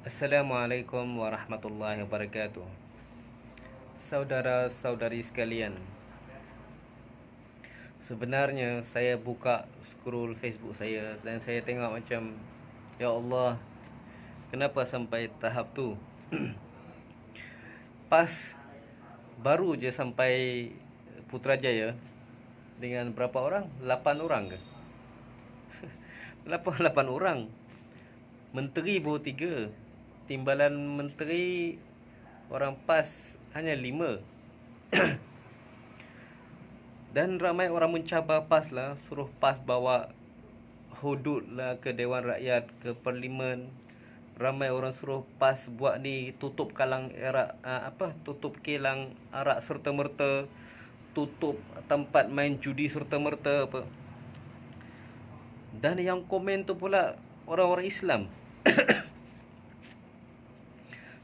Assalamualaikum warahmatullahi wabarakatuh. Saudara-saudari sekalian, sebenarnya saya buka scroll Facebook saya dan saya tengok macam, ya Allah, kenapa sampai tahap tu? Pas baru je sampai Putrajaya dengan berapa orang? 8 orang ke? 8 orang. Menteri baru 3. Timbalan menteri orang PAS hanya 5. Dan ramai orang mencabar PAS lah, suruh PAS bawa hudud lah ke Dewan Rakyat, ke Parlimen. Ramai orang suruh PAS buat ni, tutup kalang arak, tutup kilang arak serta merta, tutup tempat main judi serta merta apa. Dan yang komen tu pula orang-orang Islam.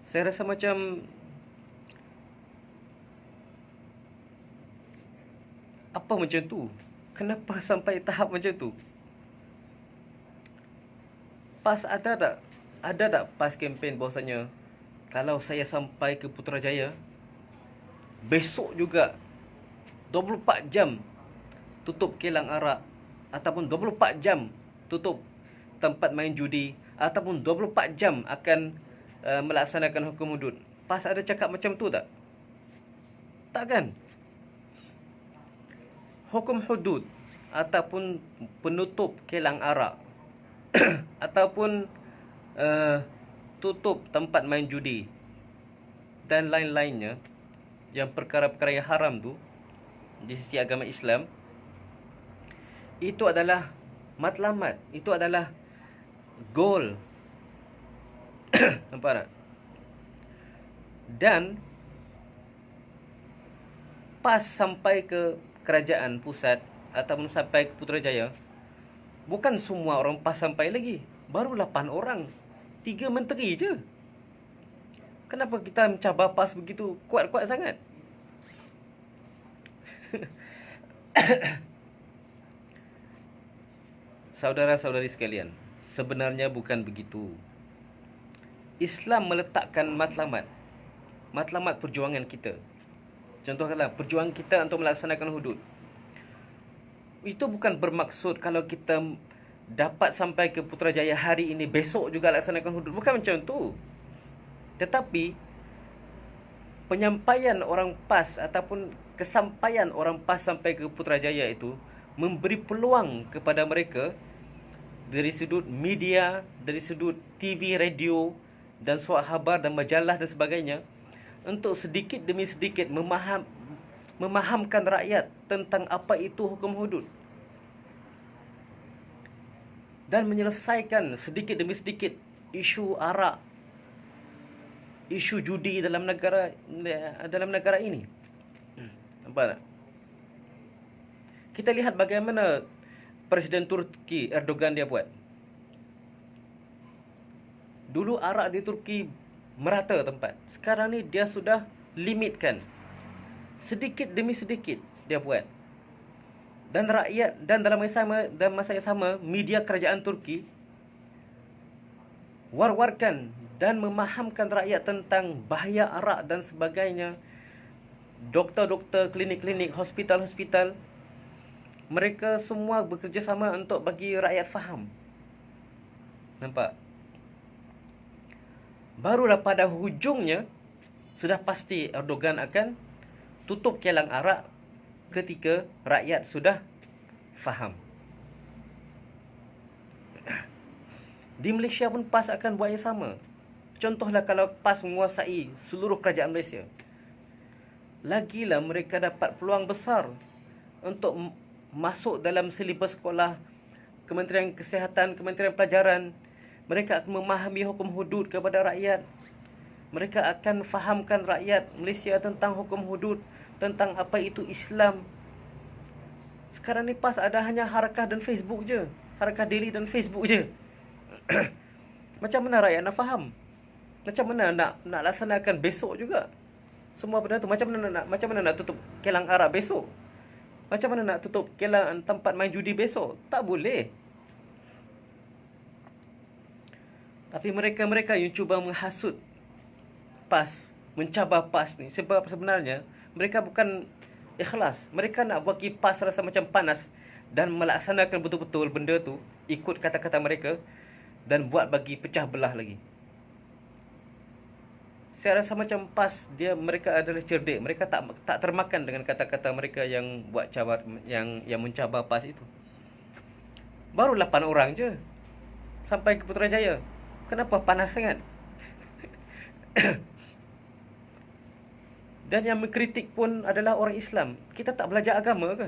Saya rasa macam apa macam tu? Kenapa sampai tahap macam tu? PAS ada tak? Ada tak PAS kempen bahawasanya kalau saya sampai ke Putrajaya, besok juga 24 jam tutup kilang arak, ataupun 24 jam tutup tempat main judi, ataupun 24 jam akan melaksanakan hukum hudud. PAS ada cakap macam tu tak? Tak kan? Hukum hudud ataupun penutup kilang arak ataupun tutup tempat main judi dan lain-lainnya, yang perkara-perkara yang haram tu di sisi agama Islam, itu adalah matlamat, itu adalah goal. Nampak tak? Dan PAS sampai ke kerajaan pusat ataupun sampai ke Putrajaya, bukan semua orang PAS sampai lagi. Baru 8 orang, 3 menteri je. Kenapa kita mencabar PAS begitu kuat-kuat sangat? Saudara-saudari sekalian, sebenarnya bukan begitu. Islam meletakkan matlamat perjuangan kita. Contohkanlah perjuangan kita untuk melaksanakan hudud. Itu bukan bermaksud kalau kita dapat sampai ke Putrajaya hari ini, besok juga laksanakan hudud. Bukan macam tu. Tetapi penyampaian orang PAS ataupun kesampaian orang PAS sampai ke Putrajaya itu memberi peluang kepada mereka dari sudut media, dari sudut TV, radio dan surat khabar dan majalah dan sebagainya, untuk sedikit demi sedikit memahamkan rakyat tentang apa itu hukum hudud dan menyelesaikan sedikit demi sedikit isu arak, isu judi dalam negara ini. Nampak tak? Kita lihat bagaimana Presiden Turki Erdogan dia buat. Dulu arak di Turki merata tempat. Sekarang ni dia sudah limitkan. Sedikit demi sedikit dia buat. Dan rakyat, dan dalam masa yang sama media kerajaan Turki war-warkan dan memahamkan rakyat tentang bahaya arak dan sebagainya. Doktor-doktor, klinik-klinik, hospital-hospital, mereka semua bekerjasama untuk bagi rakyat faham. Nampak? Barulah pada hujungnya sudah pasti Erdogan akan tutup kilang arak ketika rakyat sudah faham. Di Malaysia pun PAS akan buat yang sama. Contohlah kalau PAS menguasai seluruh kerajaan Malaysia, lagilah mereka dapat peluang besar untuk masuk dalam silibus sekolah Kementerian Kesihatan, Kementerian Pelajaran. Mereka akan memahami hukum hudud kepada rakyat. Mereka akan fahamkan rakyat Malaysia tentang hukum hudud, tentang apa itu Islam. Sekarang ni PAS ada hanya Harakah dan Facebook je. Harakah Daily dan Facebook je. Macam mana rakyat nak faham? Macam mana nak laksanakan besok juga? Semua benda tu macam mana nak tutup kilang arak besok? Macam mana nak tutup kilang tempat main judi besok? Tak boleh. Tapi mereka-mereka yang cuba menghasut PAS, mencabar PAS ni, sebab sebenarnya mereka bukan ikhlas. Mereka nak bagi PAS rasa macam panas dan melaksanakan betul-betul benda tu ikut kata-kata mereka dan buat bagi pecah belah lagi. Saya rasa macam PAS mereka adalah cerdik. Mereka tak termakan dengan kata-kata mereka yang buat cabar, yang mencabar PAS itu. Baru 8 orang je sampai ke Putrajaya. Kenapa panas sangat? Dan yang mengkritik pun adalah orang Islam. Kita tak belajar agama ke?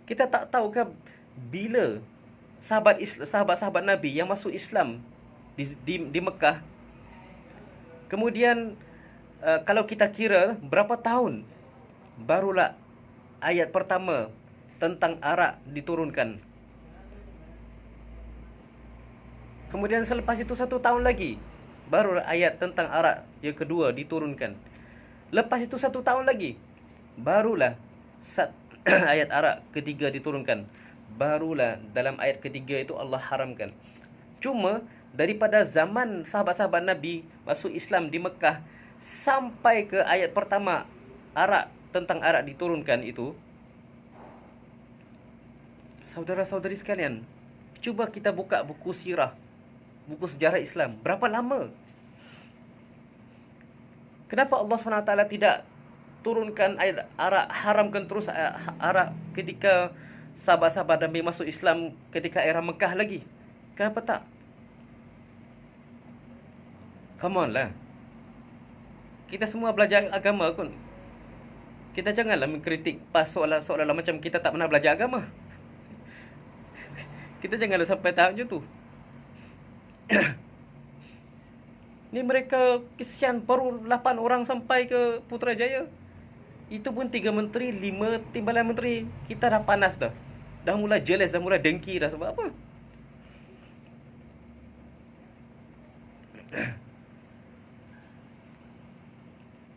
Kita tak tahu ke bila sahabat-sahabat Nabi yang masuk Islam di Mekah, kemudian kalau kita kira berapa tahun barulah ayat pertama tentang arak diturunkan. Kemudian selepas itu 1 tahun lagi baru ayat tentang arak yang kedua diturunkan. Lepas itu 1 tahun lagi barulah ayat arak ketiga diturunkan. Barulah dalam ayat ketiga itu Allah haramkan. Cuma daripada zaman sahabat-sahabat Nabi masuk Islam di Mekah sampai ke ayat pertama tentang arak diturunkan itu, saudara-saudari sekalian, cuba kita buka buku sirah, buku sejarah Islam. Berapa lama? Kenapa Allah SWT tidak turunkan ayat arak, haramkan terus arak ketika sahabat-sahabat Nabi masuk Islam ketika era Mekah lagi? Kenapa tak? Come on lah. Kita semua belajar agama pun. Kita janganlah mengkritik PAS seolah-olah macam kita tak pernah belajar agama. Kita janganlah sampai tahap macam tu. Ni mereka kesian, baru 8 orang sampai ke Putrajaya. Itu pun 3 menteri, 5 timbalan menteri. Kita dah panas dah. Dah mula jealous, dah mula dengki dah. Sebab apa?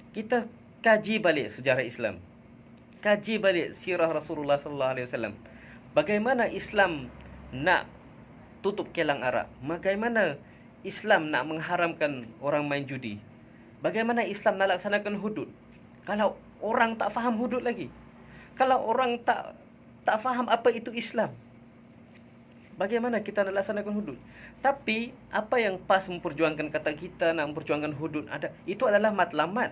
Kita kaji balik sejarah Islam. Kaji balik sirah Rasulullah sallallahu alaihi wasallam. Bagaimana Islam nak tutup kelang arak? Bagaimana Islam nak mengharamkan orang main judi? Bagaimana Islam nak laksanakan hudud? Kalau orang tak faham hudud lagi. Kalau orang tak faham apa itu Islam, bagaimana kita nak laksanakan hudud? Tapi apa yang PAS memperjuangkan, kata kita nak memperjuangkan hudud, itu adalah matlamat.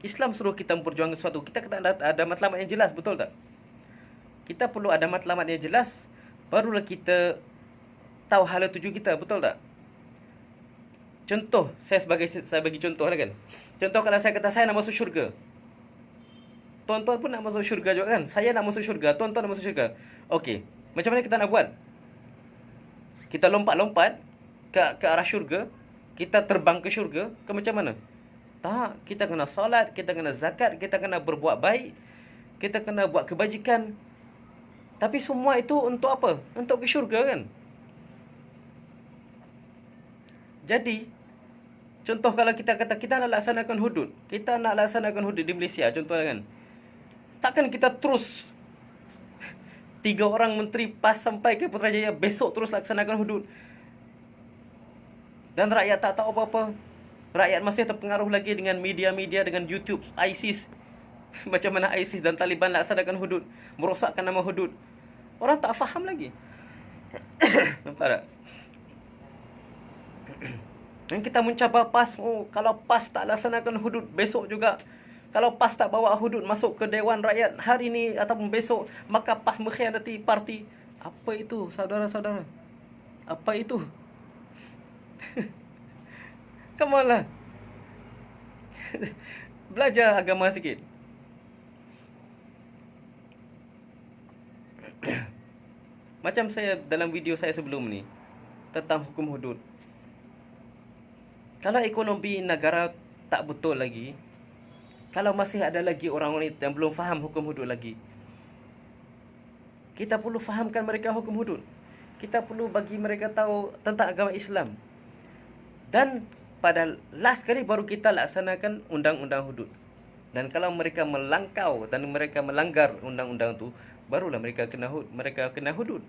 Islam suruh kita memperjuangkan sesuatu, kita kena ada matlamat yang jelas, betul tak? Kita perlu ada matlamat yang jelas, barulah kita tahu hala tuju kita, betul tak? Contoh, saya bagi contoh lah kan. Contoh kalau saya kata saya nak masuk syurga, tuan-tuan pun nak masuk syurga juga kan? Saya nak masuk syurga, tuan-tuan nak masuk syurga. Okey, macam mana kita nak buat? Kita lompat-lompat ke arah syurga, kita terbang ke syurga, ke macam mana? Tak, kita kena solat, kita kena zakat, kita kena berbuat baik, kita kena buat kebajikan. Tapi semua itu untuk apa? Untuk ke syurga kan? Jadi, contoh kalau kita kata kita nak laksanakan hudud, kita nak laksanakan hudud di Malaysia, contohnya kan, takkan kita terus 3 orang menteri PAS sampai ke Putrajaya, besok terus laksanakan hudud dan rakyat tak tahu apa-apa. Rakyat masih terpengaruh lagi dengan media-media, dengan YouTube, ISIS. Macam mana ISIS dan Taliban laksanakan hudud, merosakkan nama hudud. Orang tak faham lagi. Nampak tak? Dan kita mencabar PAS, kalau PAS tak laksanakan hudud, besok juga. Kalau PAS tak bawa hudud masuk ke Dewan Rakyat hari ini ataupun besok, maka PAS mengkhianati parti. Apa itu, saudara-saudara? Apa itu? Come on lah. Belajar agama sikit. Macam saya dalam video saya sebelum ni tentang hukum hudud. Kalau ekonomi negara tak betul lagi, kalau masih ada lagi orang-orang yang belum faham hukum hudud lagi, kita perlu fahamkan mereka hukum hudud. Kita perlu bagi mereka tahu tentang agama Islam. Dan pada last kali baru kita laksanakan undang-undang hudud. Dan kalau mereka melangkau dan mereka melanggar undang-undang tu, barulah mereka kena hudud.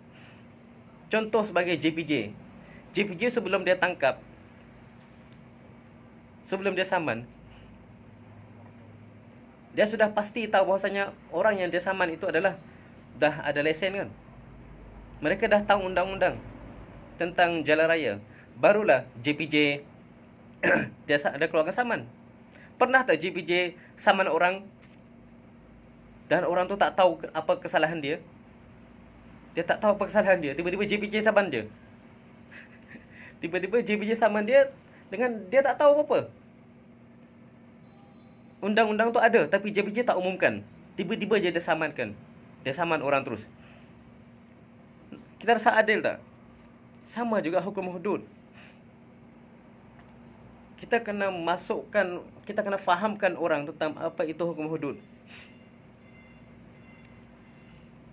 Contoh sebagai JPJ. JPJ sebelum dia tangkap, sebelum dia saman, dia sudah pasti tahu bahwasanya orang yang dia saman itu adalah dah ada lesen kan. Mereka dah tahu undang-undang tentang jalan raya. Barulah JPJ dia keluarkan saman. Pernah tak JPJ saman orang dan orang tu tak tahu apa kesalahan dia? Dia tak tahu apa kesalahan dia. Tiba-tiba JPJ saman dia. Tiba-tiba JPJ saman dia dengan dia tak tahu apa-apa. Undang-undang tu ada tapi JPJ tak umumkan. Tiba-tiba je dia samankan. Dia saman orang terus. Kita rasa adil tak? Sama juga hukum hudud. Kita kena fahamkan orang tentang apa itu hukum hudud.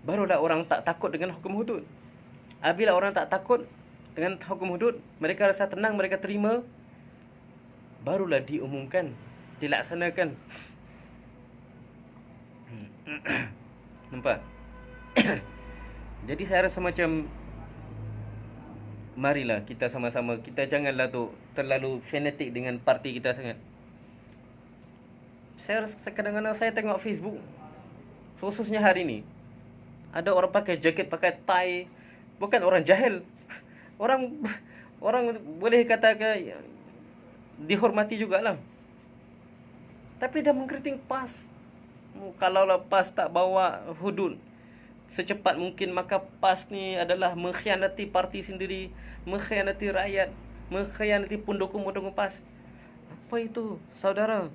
Barulah orang tak takut dengan hukum hudud. Apabila orang tak takut dengan hukum hudud, mereka rasa tenang, mereka terima, barulah diumumkan, dilaksanakan. Nampak? Jadi saya rasa macam marilah kita sama-sama, kita janganlah tu terlalu fanatik dengan parti kita sangat. Saya kadang-kadang saya tengok Facebook, khususnya hari ni, ada orang pakai jaket, pakai tie, bukan orang jahil. Orang boleh katakan dihormati jugalah. Tapi dah mengkritik PAS. Kalaulah PAS tak bawa hudud secepat mungkin, maka PAS ni adalah mengkhianati parti sendiri, mengkhianati rakyat, mengkhianati pendukung-pendukung PAS. Apa itu, saudara?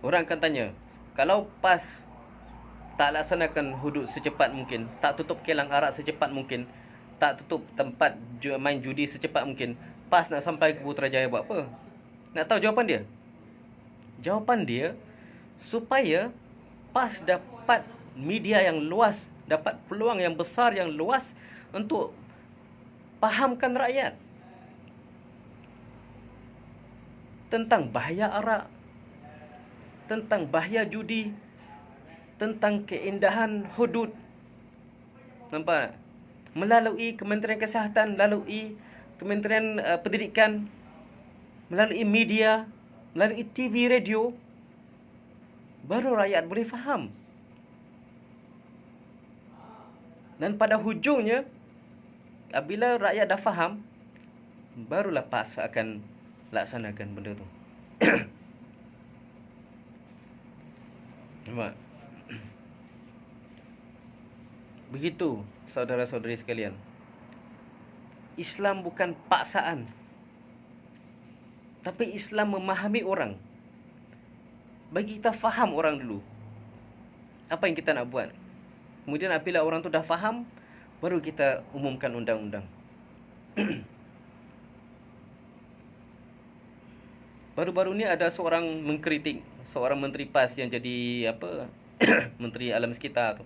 Orang akan tanya, kalau PAS tak laksanakan hudud secepat mungkin, tak tutup kilang arak secepat mungkin, tak tutup tempat main judi secepat mungkin, PAS nak sampai ke Putrajaya buat apa? Nak tahu jawapan dia? Jawapan dia, supaya PAS dapat media yang luas, dapat peluang yang besar, yang luas untuk fahamkan rakyat tentang bahaya arak, tentang bahaya judi, tentang keindahan hudud. Nampak? Melalui Kementerian Kesihatan, melalui Kementerian Pendidikan, melalui media, melalui TV, radio, baru rakyat boleh faham. Dan pada hujungnya, apabila rakyat dah faham, barulah PAS akan laksanakan benda tu. Nampak? Begitu, saudara-saudari sekalian. Islam bukan paksaan, tapi Islam memahami orang. Bagi kita faham orang dulu, apa yang kita nak buat. Kemudian apabila orang tu dah faham, baru kita umumkan undang-undang. Baru-baru ni ada seorang mengkritik seorang menteri PAS yang jadi Menteri Alam Sekitar tu.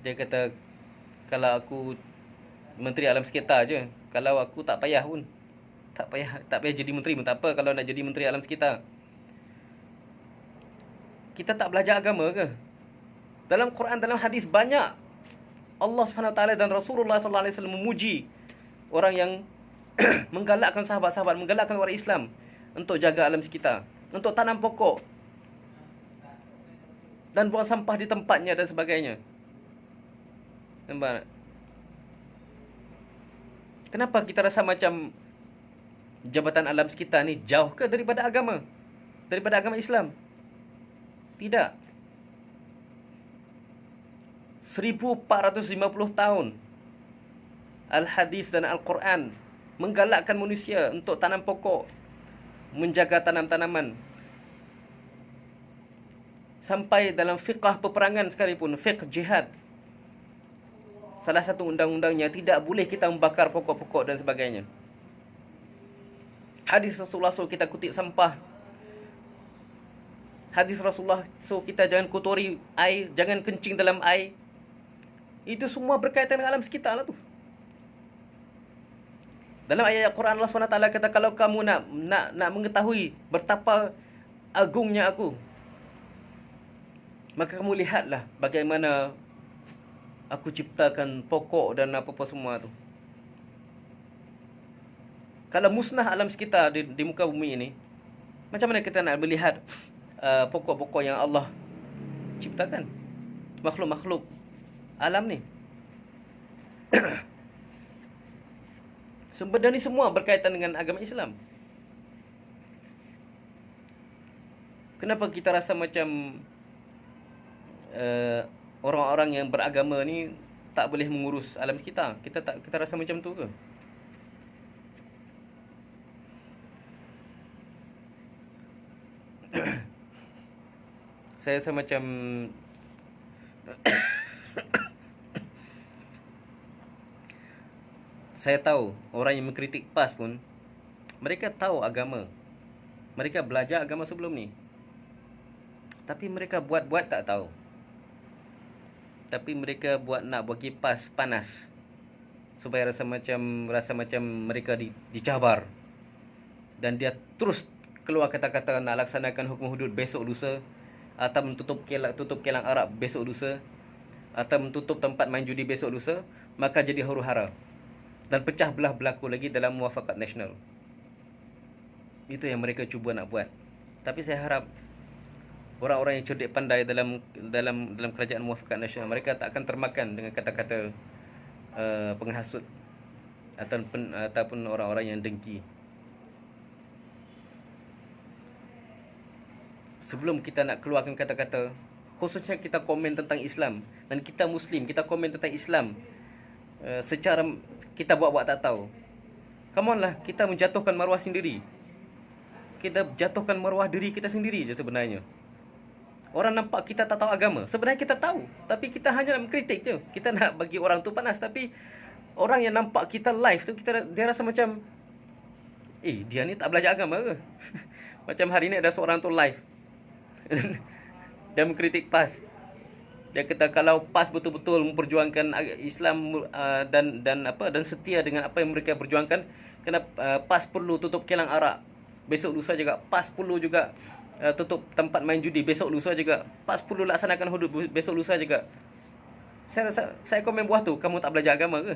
Dia kata, kalau aku Menteri Alam Sekitar je, kalau aku tak payah pun, tak payah jadi menteri pun tak apa kalau nak jadi Menteri Alam Sekitar. Kita tak belajar agama ke? Dalam Quran, dalam hadis banyak Allah SWT dan Rasulullah SAW memuji orang yang menggalakkan sahabat-sahabat, menggalakkan orang Islam untuk jaga alam sekitar, untuk tanam pokok dan buang sampah di tempatnya dan sebagainya. Nampak? Kenapa kita rasa macam Jabatan Alam Sekitar ni jauh ke daripada agama? Daripada agama Islam? Tidak. 1450 tahun Al-Hadis dan Al-Quran menggalakkan manusia untuk tanam pokok, menjaga tanam-tanaman. Sampai dalam fiqh peperangan sekalipun, fiqh jihad, salah satu undang-undangnya tidak boleh kita membakar pokok-pokok dan sebagainya. Hadis Rasulullah suruh kita kutip sampah. Hadis Rasulullah suruh kita jangan kotori air, jangan kencing dalam air. Itu semua berkaitan dengan alam sekitar lah tu. Dalam ayat Quran Allah SWT kata, kalau kamu nak mengetahui betapa agungnya aku, Maka kamu lihatlah bagaimana aku ciptakan pokok dan apa-apa semua tu. Kalau musnah alam sekitar di muka bumi ini, macam mana kita nak melihat pokok-pokok yang Allah ciptakan? Makhluk-makhluk alam ni. Benda ni semua berkaitan dengan agama Islam. Kenapa kita rasa macam orang-orang yang beragama ni tak boleh mengurus alam sekitar? Kita rasa macam tu ke? Saya rasa macam saya tahu orang yang mengkritik PAS pun mereka tahu agama. Mereka belajar agama sebelum ni. Tapi mereka buat-buat tak tahu. Tapi mereka buat nak bagi PAS panas. Supaya rasa macam mereka dicabar. Dan dia terus keluar kata-kata nak laksanakan hukum hudud besok lusa, atau tutup kilang Arab besok lusa, atau menutup tempat main judi besok lusa, maka jadi huru-hara dan pecah belah berlaku lagi dalam muafakat nasional. Itu yang mereka cuba nak buat. Tapi saya harap orang-orang yang cerdik pandai dalam kerajaan muafakat nasional, mereka tak akan termakan dengan kata-kata penghasut ataupun orang-orang yang dengki. Sebelum kita nak keluarkan kata-kata, khususnya kita komen tentang Islam, dan kita Muslim, kita komen tentang Islam secara kita buat-buat tak tahu. Come on lah, kita menjatuhkan maruah sendiri. Kita jatuhkan maruah diri kita sendiri je sebenarnya. Orang nampak kita tak tahu agama, sebenarnya kita tahu, tapi kita hanya nak mengkritik je. Kita nak bagi orang tu panas. Tapi orang yang nampak kita live tu, dia rasa macam, dia ni tak belajar agama ke? Macam hari ni ada seorang tu live dan mengkritik PAS. Dia kata kalau PAS betul-betul memperjuangkan Islam dan setia dengan apa yang mereka perjuangkan, kena PAS perlu tutup kilang arak besok lusa juga. PAS perlu juga tutup tempat main judi besok lusa juga. PAS perlu laksanakan hudud besok lusa juga. Saya komen buah tu, kamu tak belajar agama ke?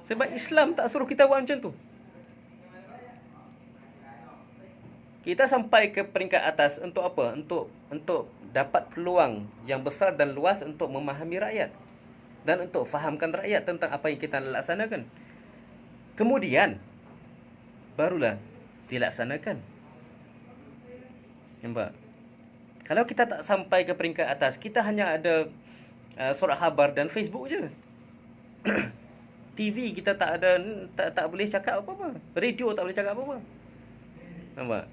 Sebab Islam tak suruh kita buat macam tu. Kita sampai ke peringkat atas untuk apa? Untuk dapat peluang yang besar dan luas untuk memahami rakyat dan untuk fahamkan rakyat tentang apa yang kita laksanakan. Kemudian barulah dilaksanakan. Nampak? Kalau kita tak sampai ke peringkat atas, kita hanya ada surat khabar dan Facebook je. TV kita tak ada, tak boleh cakap apa-apa. Radio tak boleh cakap apa-apa. Nampak?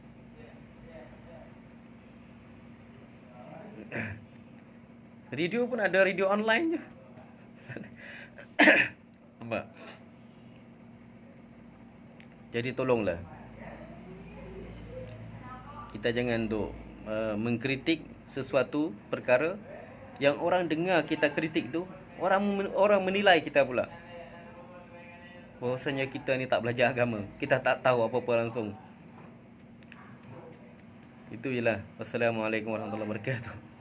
Radio pun ada radio online je. Nampak? Jadi tolonglah, kita jangan duk mengkritik sesuatu perkara yang orang dengar kita kritik tu, orang menilai kita pula bahawasanya kita ni tak belajar agama, kita tak tahu apa-apa langsung. Itu je lah. Wassalamualaikum warahmatullahi wabarakatuh.